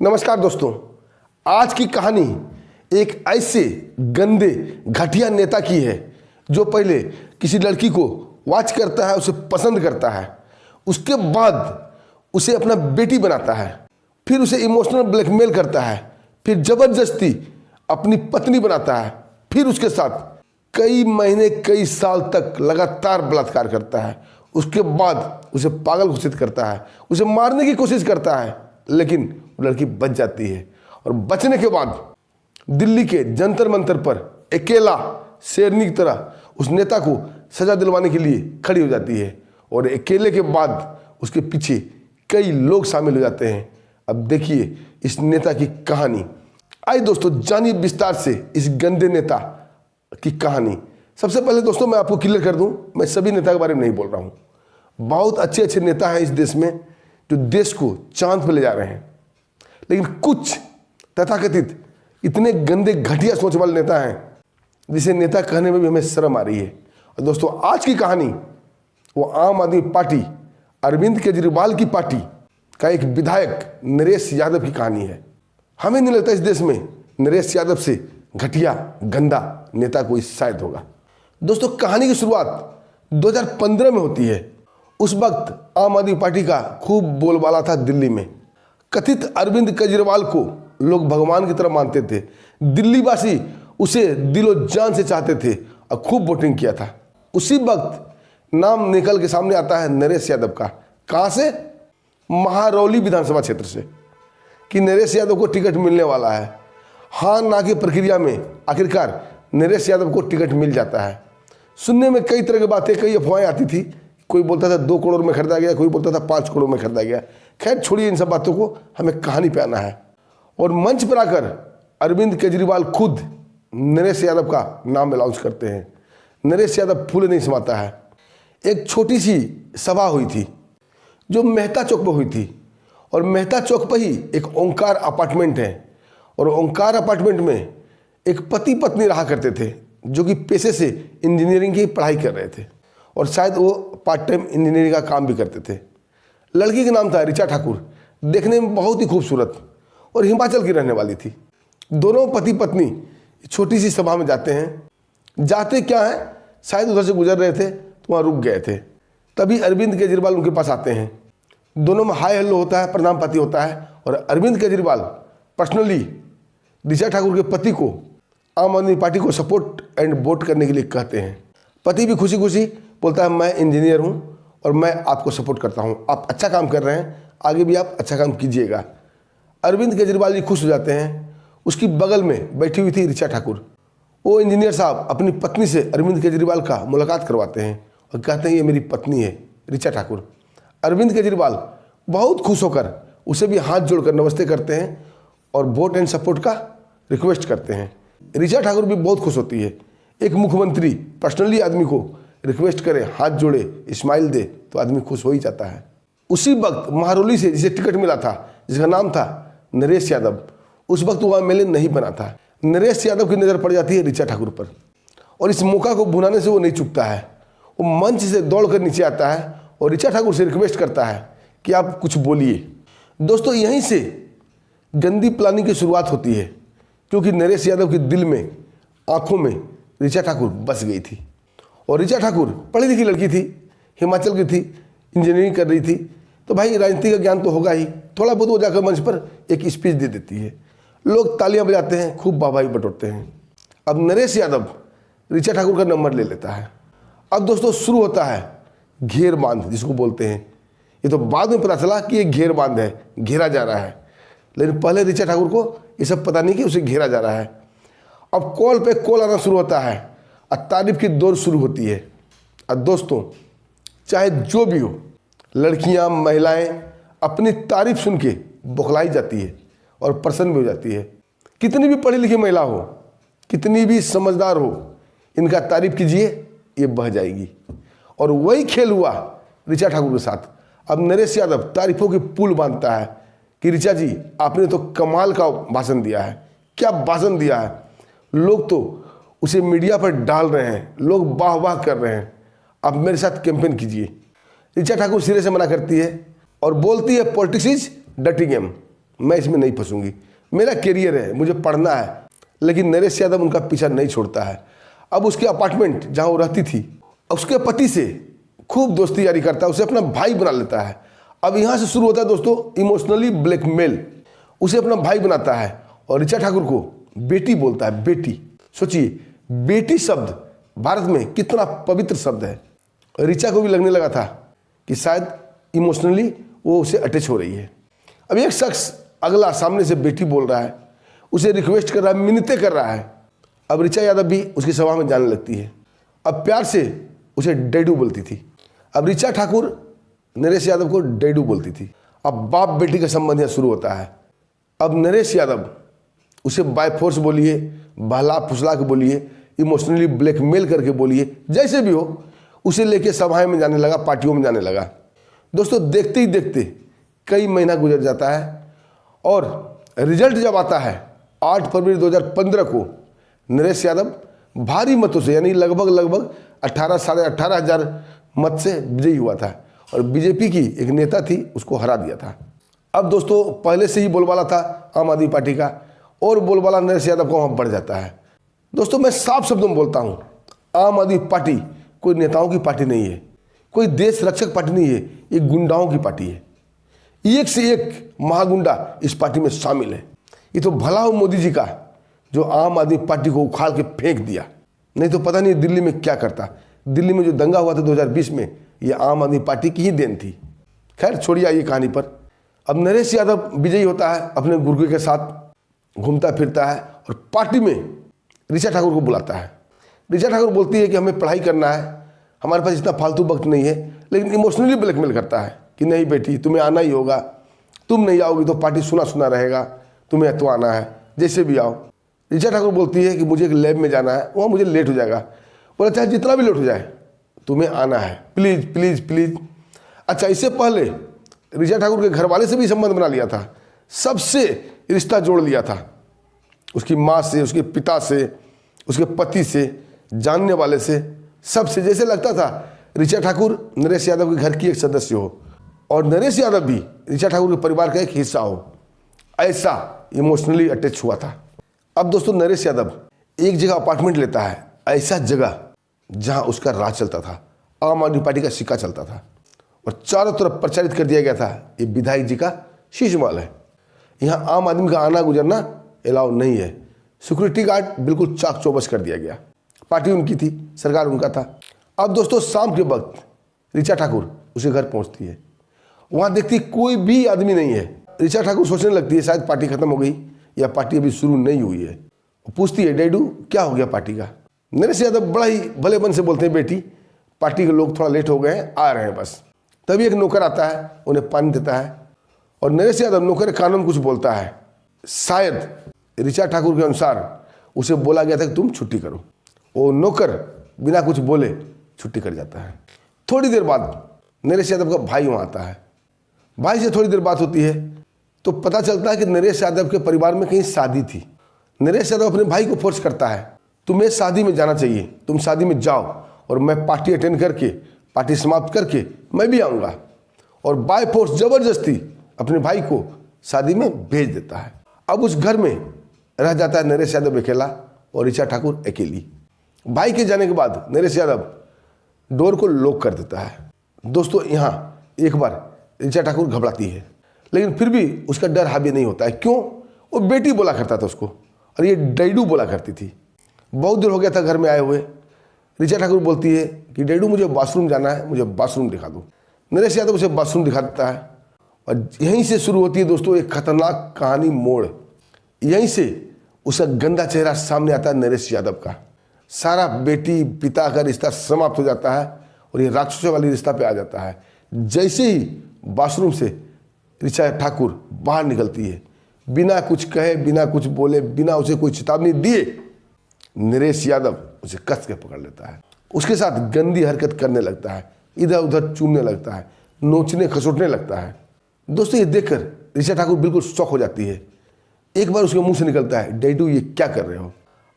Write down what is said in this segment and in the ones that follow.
नमस्कार दोस्तों, आज की कहानी एक ऐसे गंदे घटिया नेता की है जो पहले किसी लड़की को वॉच करता है, उसे पसंद करता है, उसके बाद उसे अपना बेटी बनाता है, फिर उसे इमोशनल ब्लैकमेल करता है, फिर जबरदस्ती अपनी पत्नी बनाता है, फिर उसके साथ कई महीने कई साल तक लगातार बलात्कार करता है, उसके बाद उसे पागल घोषित करता है, उसे मारने की कोशिश करता है, लेकिन वो लड़की बच जाती है और बचने के बाद दिल्ली के जंतर मंतर पर अकेला शेरनी की तरह उस नेता को सजा दिलवाने के लिए खड़ी हो जाती है और अकेले के बाद उसके पीछे कई लोग शामिल हो जाते हैं। अब देखिए इस नेता की कहानी। आइए दोस्तों जानिए विस्तार से इस गंदे नेता की कहानी। सबसे पहले दोस्तों मैं आपको क्लियर कर दूं, मैं सभी नेता के बारे में नहीं बोल रहा हूं। बहुत अच्छे अच्छे नेता हैं इस देश में जो देश को चांद पर ले जा रहे हैं, लेकिन कुछ तथाकथित इतने गंदे घटिया सोच वाले नेता हैं जिसे नेता कहने में भी हमें शर्म आ रही है। और दोस्तों आज की कहानी वो आम आदमी पार्टी अरविंद केजरीवाल की पार्टी का एक विधायक नरेश यादव की कहानी है। हमें नहीं लगता इस देश में नरेश यादव से घटिया गंदा नेता कोई शायद होगा। दोस्तों कहानी की शुरुआत 2015 में होती है। उस वक्त आम आदमी पार्टी का खूब बोलबाला था दिल्ली में। कथित अरविंद केजरीवाल को लोग भगवान की तरह मानते थे। दिल्ली वासी उसे दिलो जान से चाहते थे और खूब वोटिंग किया था। उसी वक्त नाम निकल के सामने आता है नरेश यादव का। कहाँ से? महारौली विधानसभा क्षेत्र से, कि नरेश यादव को टिकट मिलने वाला है। हाँ ना की प्रक्रिया में आखिरकार नरेश यादव को टिकट मिल जाता है। सुनने में कई तरह की बातें, कई अफवाहें आती थी। कोई बोलता था 2 करोड़ में खरीदा गया, कोई बोलता था 5 करोड़ में खरीदा गया। खैर छोड़िए इन सब बातों को, हमें कहानी पे आना है। और मंच पर आकर अरविंद केजरीवाल खुद नरेश यादव का नाम अनाउंस करते हैं। नरेश यादव फूले नहीं समाता है। एक छोटी सी सभा हुई थी जो मेहता चौक पर हुई थी, और मेहता चौक पर ही एक ओंकार अपार्टमेंट है, और ओंकार अपार्टमेंट में एक पति पत्नी रहा करते थे जो कि पेशे से इंजीनियरिंग की पढ़ाई कर रहे थे, और शायद वो पार्ट टाइम इंजीनियरिंग का काम भी करते थे। लड़की का नाम था ऋचा ठाकुर। देखने में बहुत ही खूबसूरत और हिमाचल की रहने वाली थी। दोनों पति पत्नी छोटी सी सभा में जाते हैं। जाते क्या है, शायद उधर से गुजर रहे थे तो वहाँ रुक गए थे। तभी अरविंद केजरीवाल उनके पास आते हैं। दोनों में हाय हेलो होता है, प्रणाम पाती होता है, और अरविंद केजरीवाल पर्सनली ऋचा ठाकुर के पति को आम आदमी पार्टी को सपोर्ट एंड वोट करने के लिए कहते हैं। पति भी खुशी खुशी बोलता है मैं इंजीनियर हूँ और मैं आपको सपोर्ट करता हूँ, आप अच्छा काम कर रहे हैं, आगे भी आप अच्छा काम कीजिएगा। अरविंद केजरीवाल जी खुश हो जाते हैं। उसकी बगल में बैठी हुई थी ऋचा ठाकुर। वो इंजीनियर साहब अपनी पत्नी से अरविंद केजरीवाल का मुलाकात करवाते हैं और कहते हैं ये मेरी पत्नी है ऋचा ठाकुर। अरविंद केजरीवाल बहुत खुश होकर उसे भी हाथ जोड़कर नमस्ते करते हैं और वोट एंड सपोर्ट का रिक्वेस्ट करते हैं। ऋचा ठाकुर भी बहुत खुश होती है। एक मुख्यमंत्री पर्सनली आदमी को रिक्वेस्ट करे, हाथ जोड़े, स्माइल दे, तो आदमी खुश हो ही जाता है। उसी वक्त महारौली से जिसे टिकट मिला था, जिसका नाम था नरेश यादव, उस वक्त वो एमएलए नहीं बना था। नरेश यादव की नज़र पड़ जाती है ऋचा ठाकुर पर, और इस मौका को भुनाने से वो नहीं चूकता है। वो मंच से दौड़कर नीचे आता है और ऋचा ठाकुर से रिक्वेस्ट करता है कि आप कुछ बोलिए। दोस्तों यहीं से गंदी प्लानिंग की शुरुआत होती है, क्योंकि नरेश यादव के दिल में, आंखों में ऋचा ठाकुर बस गई थी। और ऋचा ठाकुर पढ़ी लिखी लड़की थी, हिमाचल की थी, इंजीनियरिंग कर रही थी, तो भाई राजनीति का ज्ञान तो होगा ही। थोड़ा बहुत वो जाकर मंच पर एक स्पीच दे देती है, लोग तालियां बजाते हैं, खूब वाहवाही बटोरते हैं। अब नरेश यादव ऋचा ठाकुर का नंबर ले लेता है। अब दोस्तों शुरू होता है घेर बांध, जिसको बोलते हैं। ये तो बाद में पता चला कि ये घेर बांध है, घेरा जा रहा है, लेकिन पहले ऋचा ठाकुर को ये सब पता नहीं कि उसे घेरा जा रहा है। अब कॉल पे कॉल आना शुरू होता है और तारीफ की दौर शुरू होती है। और दोस्तों चाहे जो भी हो, लड़कियां, महिलाएं अपनी तारीफ सुन के बौखलाई जाती है और प्रसन्न भी हो जाती है। कितनी भी पढ़ी लिखी महिला हो, कितनी भी समझदार हो, इनका तारीफ कीजिए, ये बह जाएगी। और वही खेल हुआ ऋचा ठाकुर के साथ। अब नरेश यादव तारीफों की पुल बांधता है कि ऋचा जी आपने तो कमाल का भाषण दिया है, क्या भाषण दिया है, लोग तो उसे मीडिया पर डाल रहे हैं, लोग वाह वाह कर रहे हैं, आप मेरे साथ कैंपेन कीजिए। ऋचा ठाकुर सिरे से मना करती है और बोलती है पॉलिटिक्स इज डर्टी गेम, मैं इसमें नहीं फंसूंगी, मेरा करियर है, मुझे पढ़ना है। लेकिन नरेश यादव उनका पीछा नहीं छोड़ता है। अब उसके अपार्टमेंट जहाँ वो रहती थी, उसके पति से खूब दोस्ती यारी करता है, उसे अपना भाई बना लेता है। अब यहाँ से शुरू होता है दोस्तों इमोशनली ब्लैकमेल। उसे अपना भाई बनाता है और ऋचा ठाकुर को बेटी बोलता है। बेटी, सोचिए, बेटी शब्द भारत में कितना पवित्र शब्द है। ऋचा को भी लगने लगा था कि शायद इमोशनली वो उसे अटैच हो रही है। अब एक शख्स अगला सामने से बेटी बोल रहा है, उसे रिक्वेस्ट कर रहा है, मिन्नतें कर रहा है। अब ऋचा यादव भी उसकी सभा में जाने लगती है। अब प्यार से उसे डैडू बोलती थी। अब ऋचा ठाकुर नरेश यादव को डैडू बोलती थी। अब बाप बेटी का संबंध यहाँ शुरू होता है। अब नरेश यादव उसे बाय फोर्स बोलिए, बहला फुसला के बोलिए, इमोशनली ब्लैकमेल करके बोलिए, जैसे भी हो, उसे लेके सभाएं में जाने लगा, पार्टियों में जाने लगा। दोस्तों देखते ही देखते कई महीना गुजर जाता है और रिजल्ट जब आता है 8 फरवरी 2015 को, नरेश यादव भारी मतों से यानी लगभग 18 साढ़े 18 हज़ार मत से विजयी हुआ था और बीजेपी की एक नेता थी उसको हरा दिया था। अब दोस्तों पहले से ही बोलबाला था आम आदमी पार्टी का और बोलबाला नरेश यादव का वहाँ बढ़ जाता है। दोस्तों मैं साफ शब्दों में बोलता हूँ, आम आदमी पार्टी कोई नेताओं की पार्टी नहीं है, कोई देश रक्षक पार्टी नहीं है, ये गुंडाओं की पार्टी है। एक से एक महागुंडा इस पार्टी में शामिल है। ये तो भला हो मोदी जी का जो आम आदमी पार्टी को उखाड़ के फेंक दिया, नहीं तो पता नहीं दिल्ली में क्या करता। दिल्ली में जो दंगा हुआ था 2020 में, ये आम आदमी पार्टी की ही देन थी। खैर छोड़िए ये कहानी पर। अब नरेश यादव विजयी होता है, अपने गुर्गे के साथ घूमता फिरता है और पार्टी में ऋचा ठाकुर को बुलाता है। ऋचा ठाकुर बोलती है कि हमें पढ़ाई करना है, हमारे पास इतना फालतू वक्त नहीं है, लेकिन इमोशनली ब्लैकमेल करता है कि नहीं बेटी तुम्हें आना ही होगा, तुम नहीं आओगी तो पार्टी सुना सुना रहेगा, तुम्हें तो आना है, जैसे भी आओ। ऋचा ठाकुर बोलती है कि मुझे एक लैब में जाना है, वहाँ मुझे लेट हो जाएगा। बोला चाहे जितना भी लेट हो जाए तुम्हें आना है, प्लीज़ प्लीज़ प्लीज़। अच्छा, इससे पहले ऋचा ठाकुर के घर वाले से भी संबंध बना लिया था, सबसे रिश्ता जोड़ लिया था, उसकी माँ से, उसके पिता से, उसके पति से, जानने वाले से, सबसे। जैसे लगता था ऋचा ठाकुर नरेश यादव के घर की एक सदस्य हो और नरेश यादव भी ऋचा ठाकुर के परिवार का एक हिस्सा हो, ऐसा इमोशनली अटैच हुआ था। अब दोस्तों नरेश यादव एक जगह अपार्टमेंट लेता है, ऐसा जगह जहां उसका राज चलता था, आम आदमी पार्टी का सिक्का चलता था और चारों तरफ प्रचारित कर दिया गया था ये विधायक जी का शीश महल है, यहाँ आम आदमी का आना गुजरना अलाउ नहीं है। सिक्योरिटी गार्ड बिल्कुल चाक चौबस कर दिया गया। पार्टी उनकी थी, सरकार उनका था। अब दोस्तों शाम के वक्त ऋचा ठाकुर उसके घर पहुंचती है, वहां देखती कोई भी आदमी नहीं है। ऋचा ठाकुर सोचने लगती है शायद पार्टी खत्म हो गई या पार्टी अभी शुरू नहीं हुई है। पूछती है डैडू क्या हो गया पार्टी का। नरेश यादव बड़ा ही भले मन से बोलते हैं बेटी पार्टी के लोग थोड़ा लेट हो गए हैं, आ रहे हैं बस। तभी एक नौकर आता है, उन्हें पानी देता है और नरेश यादव नौकर के कानों में कुछ बोलता है। शायद ऋचा ठाकुर के अनुसार उसे बोला गया था कि तुम छुट्टी करो। वो नौकर बिना कुछ बोले छुट्टी कर जाता है। थोड़ी देर बाद नरेश यादव का भाई वहाँ आता है। भाई से थोड़ी देर बात होती है तो पता चलता है कि नरेश यादव के परिवार में कहीं शादी थी। नरेश यादव अपने भाई को फोर्स करता है, तुम्हें शादी में जाना चाहिए, तुम शादी में जाओ और मैं पार्टी अटेंड करके, पार्टी समाप्त करके मैं भी आऊँगा। और बाय फोर्स ज़बरदस्ती अपने भाई को शादी में भेज देता है। अब उस घर में रह जाता है नरेश यादव अकेला और ऋचा ठाकुर अकेली। भाई के जाने के बाद नरेश यादव डोर को लॉक कर देता है। दोस्तों यहाँ एक बार ऋचा ठाकुर घबराती है, लेकिन फिर भी उसका डर हावी नहीं होता है। क्यों? वो बेटी बोला करता था उसको और ये डैडू बोला करती थी। बहुत देर हो गया था घर में आए हुए। ऋचा ठाकुर बोलती है कि डैडू मुझे बाथरूम जाना है, मुझे बाथरूम दिखा दो। नरेश यादव उसे बाथरूम दिखा देता है और यहीं से शुरू होती है दोस्तों एक खतरनाक कहानी मोड़। यहीं से उसका गंदा चेहरा सामने आता है नरेश यादव का। सारा बेटी पिता का रिश्ता समाप्त हो जाता है और ये राक्षसों वाली रिश्ता पे आ जाता है। जैसे ही बाथरूम से ऋचा ठाकुर बाहर निकलती है, बिना कुछ कहे, बिना कुछ बोले, बिना उसे कोई चेतावनी दिए, नरेश यादव उसे कस के पकड़ लेता है। उसके साथ गंदी हरकत करने लगता है, इधर उधर चूमने लगता है, नोचने खसोटने लगता है। दोस्तों ये देखकर ऋचा ठाकुर बिल्कुल शॉक हो जाती है। एक बार उसके मुंह से निकलता है, डैडू ये क्या कर रहे हो।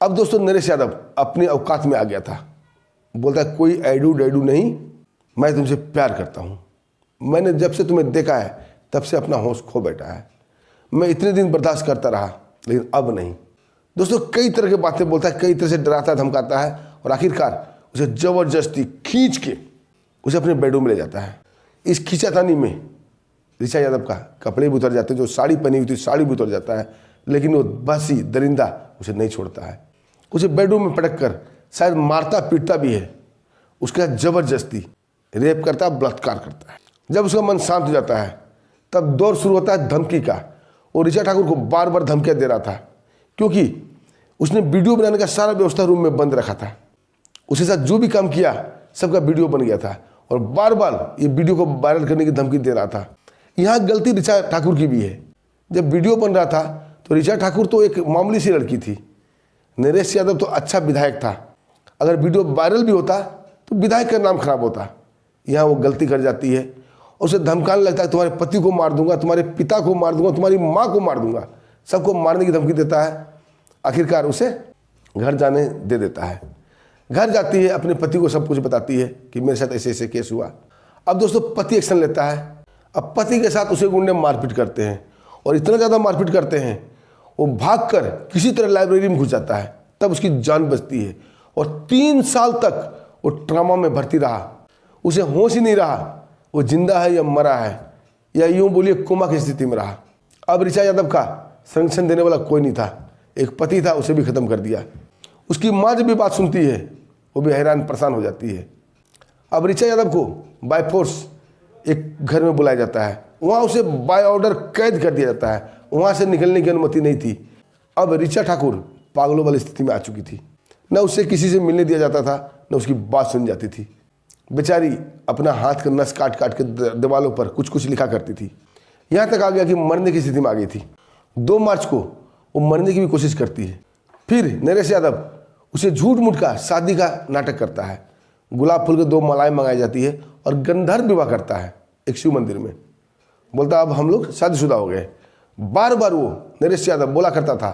अब दोस्तों नरेश यादव अपने औकात में आ गया था। बोलता है कोई ऐडू डैडू नहीं, मैं तुमसे प्यार करता हूँ। मैंने जब से तुम्हें देखा है तब से अपना होश खो बैठा है। मैं इतने दिन बर्दाश्त करता रहा, लेकिन अब नहीं। दोस्तों कई तरह की बातें बोलता है, कई तरह से डराता धमकाता है और आखिरकार उसे ज़बरदस्ती खींच के उसे अपने बेडरूम में ले जाता है। इस खींचातानी में ऋचा यादव का कपड़े भी उतर जाते हैं, जो साड़ी पहनी हुई थी साड़ी भी उतर जाता है, लेकिन वो बसी दरिंदा उसे नहीं छोड़ता है। उसे बेडरूम में पटक कर शायद मारता पीटता भी है, उसके साथ ज़बरदस्ती रेप करता है, बलात्कार करता है। जब उसका मन शांत हो जाता है तब दौर शुरू होता है धमकी का। और ऋचा ठाकुर को बार बार धमकियाँ दे रहा था, क्योंकि उसने वीडियो बनाने का सारा व्यवस्था रूम में बंद रखा था। उसके साथ जो भी काम किया सबका वीडियो बन गया था और बार बार ये वीडियो को वायरल करने की धमकी दे रहा था। यहाँ गलती ऋचा ठाकुर की भी है। जब वीडियो बन रहा था तो ऋचा ठाकुर तो एक मामूली सी लड़की थी, नरेश यादव तो अच्छा विधायक था। अगर वीडियो वायरल भी होता तो विधायक का नाम खराब होता। यहाँ वो गलती कर जाती है और उसे धमकाने लगता है, तुम्हारे पति को मार दूंगा, तुम्हारे पिता को मार दूंगा, तुम्हारी माँ को मार दूंगा, सबको मारने की धमकी देता है। आखिरकार उसे घर जाने दे देता है। घर जाती है, अपने पति को सब कुछ बताती है कि मेरे साथ ऐसे ऐसे केस हुआ। अब दोस्तों पति एक्शन लेता है। अब पति के साथ उसे गुंडे मारपीट करते हैं और इतना ज़्यादा मारपीट करते हैं वो भागकर किसी तरह लाइब्रेरी में घुस जाता है, तब उसकी जान बचती है। और 3 साल तक वो ट्रामा में भर्ती रहा, उसे होश ही नहीं रहा वो जिंदा है या मरा है, या यूँ बोलिए कोमा की स्थिति में रहा। अब ऋचा यादव का संरक्षण देने वाला कोई नहीं था। एक पति था, उसे भी ख़त्म कर दिया। उसकी माँ जब भी बात सुनती है वो भी हैरान परेशान हो जाती है। अब ऋचा यादव को बाय फोर्स एक घर में बुलाया जाता है, वहाँ उसे बाय ऑर्डर कैद कर दिया जाता है। वहाँ से निकलने की अनुमति नहीं थी। अब ऋचा ठाकुर पागलों वाली स्थिति में आ चुकी थी। न उससे किसी से मिलने दिया जाता था, न उसकी बात सुनी जाती थी। बेचारी अपना हाथ का नस काट काट के दीवालों पर कुछ कुछ लिखा करती थी। यहाँ तक आ गया कि मरने की स्थिति में आ गई थी। 2 मार्च को वो मरने की भी कोशिश करती है। फिर नरेश यादव उसे झूठ मूठ का शादी का नाटक करता है। गुलाब फूल के 2 मालाएं मंगाई जाती है और गंधर्व विवाह करता है एक शिव मंदिर में। बोलता अब हम लोग शादीशुदा हो गए। बार बार वो नरेश यादव बोला करता था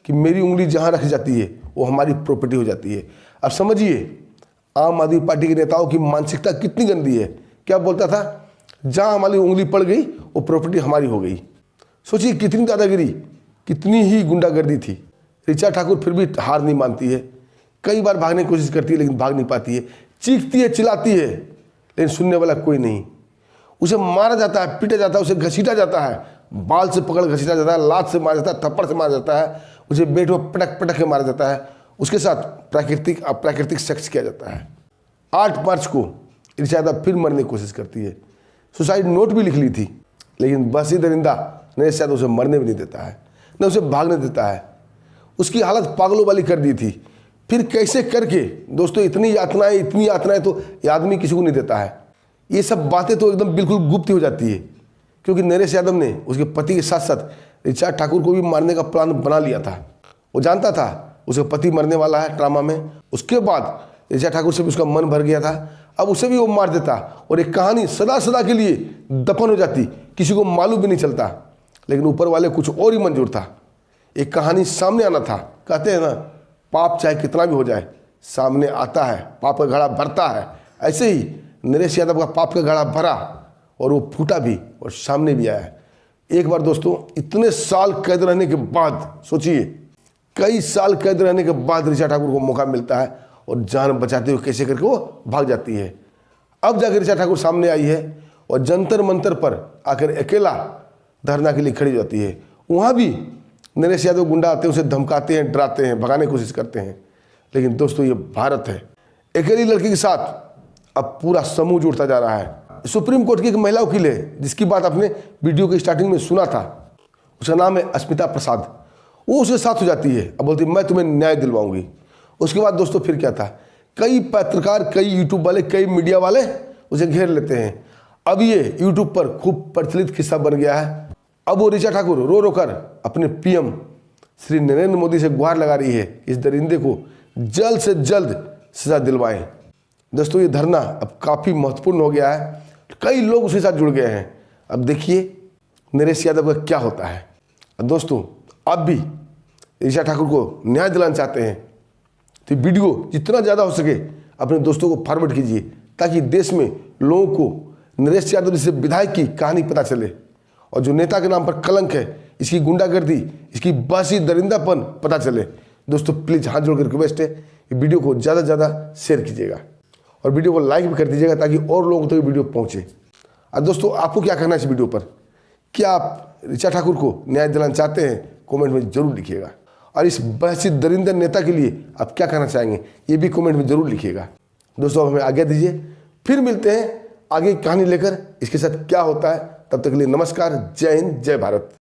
कि मेरी उंगली जहाँ रखी जाती है वो हमारी प्रॉपर्टी हो जाती है। अब समझिए आम आदमी पार्टी के नेताओं की मानसिकता कितनी गंदी है। क्या बोलता था, जहाँ हमारी उंगली पड़ गई वो प्रॉपर्टी हमारी हो गई। सोचिए कितनी दादागिरी, कितनी ही गुंडागर्दी थी। ऋचा ठाकुर फिर भी हार नहीं मानती है। कई बार भागने की कोशिश करती है लेकिन भाग नहीं पाती है। चीखती है, चिल्लाती है, लेकिन सुनने वाला कोई नहीं। उसे मारा जाता है, पीटा जाता है, उसे घसीटा जाता है, बाल से पकड़ घसीटा जाता है, लात से मारा जाता है, थप्पड़ से मारा जाता है, उसे बेड में पटक पटक के मारा जाता है। उसके साथ प्राकृतिक सेक्स किया जाता है। 8 मार्च को ऋचा यादव फिर मरने की कोशिश करती है। सुसाइड नोट भी लिख ली थी, लेकिन बसी दरिंदा नरेश यादव उसे मरने भी नहीं देता है, न उसे भागने देता है। उसकी हालत पागलों वाली कर दी थी। फिर कैसे करके दोस्तों इतनी यातनाएं तो ये आदमी किसी को नहीं देता है। ये सब बातें तो एकदम बिल्कुल गुप्त हो जाती है, क्योंकि नरेश यादव ने उसके पति के साथ साथ ऋचा ठाकुर को भी मारने का प्लान बना लिया था। वो जानता था उसका पति मरने वाला है ड्रामा में। उसके बाद ऋचा ठाकुर से भी उसका मन भर गया था। अब उसे भी वो मार देता और एक कहानी सदा सदा के लिए दफन हो जाती, किसी को मालूम भी नहीं चलता। लेकिन ऊपर वाले कुछ और ही मंजूर था। एक कहानी सामने आना था। कहते हैं ना, पाप चाहे कितना भी हो जाए सामने आता है, पाप का घड़ा भरता है। ऐसे ही नरेश यादव का पाप का घड़ा भरा और वो फूटा भी और सामने भी आया। एक बार दोस्तों इतने साल कैद रहने के बाद, सोचिए कई साल कैद रहने के बाद ऋचा ठाकुर को मौका मिलता है और जान बचाते हुए कैसे करके वो भाग जाती है। अब जाकर ऋचा ठाकुर सामने आई है और जंतर मंतर पर आकर अकेला धरना के लिए खड़ी हो जाती है। वहाँ भी नरेश यादव गुंडा आते हैं, उसे धमकाते हैं, डराते हैं, भगाने की कोशिश करते हैं। लेकिन दोस्तों ये भारत है। अकेली लड़की के साथ अब पूरा समूह जुड़ता जा रहा है। सुप्रीम कोर्ट की एक महिला वकील है जिसकी बात आपने वीडियो के स्टार्टिंग में सुना था। उसका नाम है अस्मिता प्रसाद। वो उसके साथ हो जाती है। अब बोलती है मैं तुम्हें न्याय दिलवाऊंगी। उसके बाद दोस्तों फिर क्या था, कई पत्रकार, कई यूट्यूब वाले, कई मीडिया वाले उसे घेर लेते हैं। अब ये यूट्यूब पर खूब प्रचलित किस्सा बन गया है। अब वो ऋचा ठाकुर रो रो कर अपने पीएम श्री नरेंद्र मोदी से गुहार लगा रही है, इस दरिंदे को जल्द से जल्द सजा दिलवाएं। दोस्तों ये धरना अब काफ़ी महत्वपूर्ण हो गया है। कई लोग उसके साथ जुड़ गए हैं। अब देखिए नरेश यादव का क्या होता है। दोस्तों आप भी ऋचा ठाकुर को न्याय दिलाना चाहते हैं तो वीडियो जितना ज़्यादा हो सके अपने दोस्तों को फॉरवर्ड कीजिए, ताकि देश में लोगों को नरेश यादव जैसे विधायक की कहानी पता चले और जो नेता के नाम पर कलंक है इसकी गुंडागर्दी, इसकी बासी दरिंदापन पता चले। दोस्तों प्लीज़ हाथ जोड़कर रिक्वेस्ट है कि वीडियो को ज़्यादा से ज़्यादा शेयर कीजिएगा और वीडियो को लाइक भी कर दीजिएगा ताकि और लोगों तक तो वीडियो पहुँचे। और दोस्तों आपको क्या कहना है इस वीडियो पर? क्या आप ऋचा ठाकुर को न्याय दिलाना चाहते हैं? कमेंट में जरूर लिखिएगा। और इस बहसी दरिंदर नेता के लिए आप क्या कहना चाहेंगे ये भी कमेंट में जरूर लिखिएगा। दोस्तों अब हमें आज्ञा दीजिए, फिर मिलते हैं आगे की कहानी लेकर। इसके साथ क्या होता है, तब तक के लिए नमस्कार, जय हिंद, जय भारत।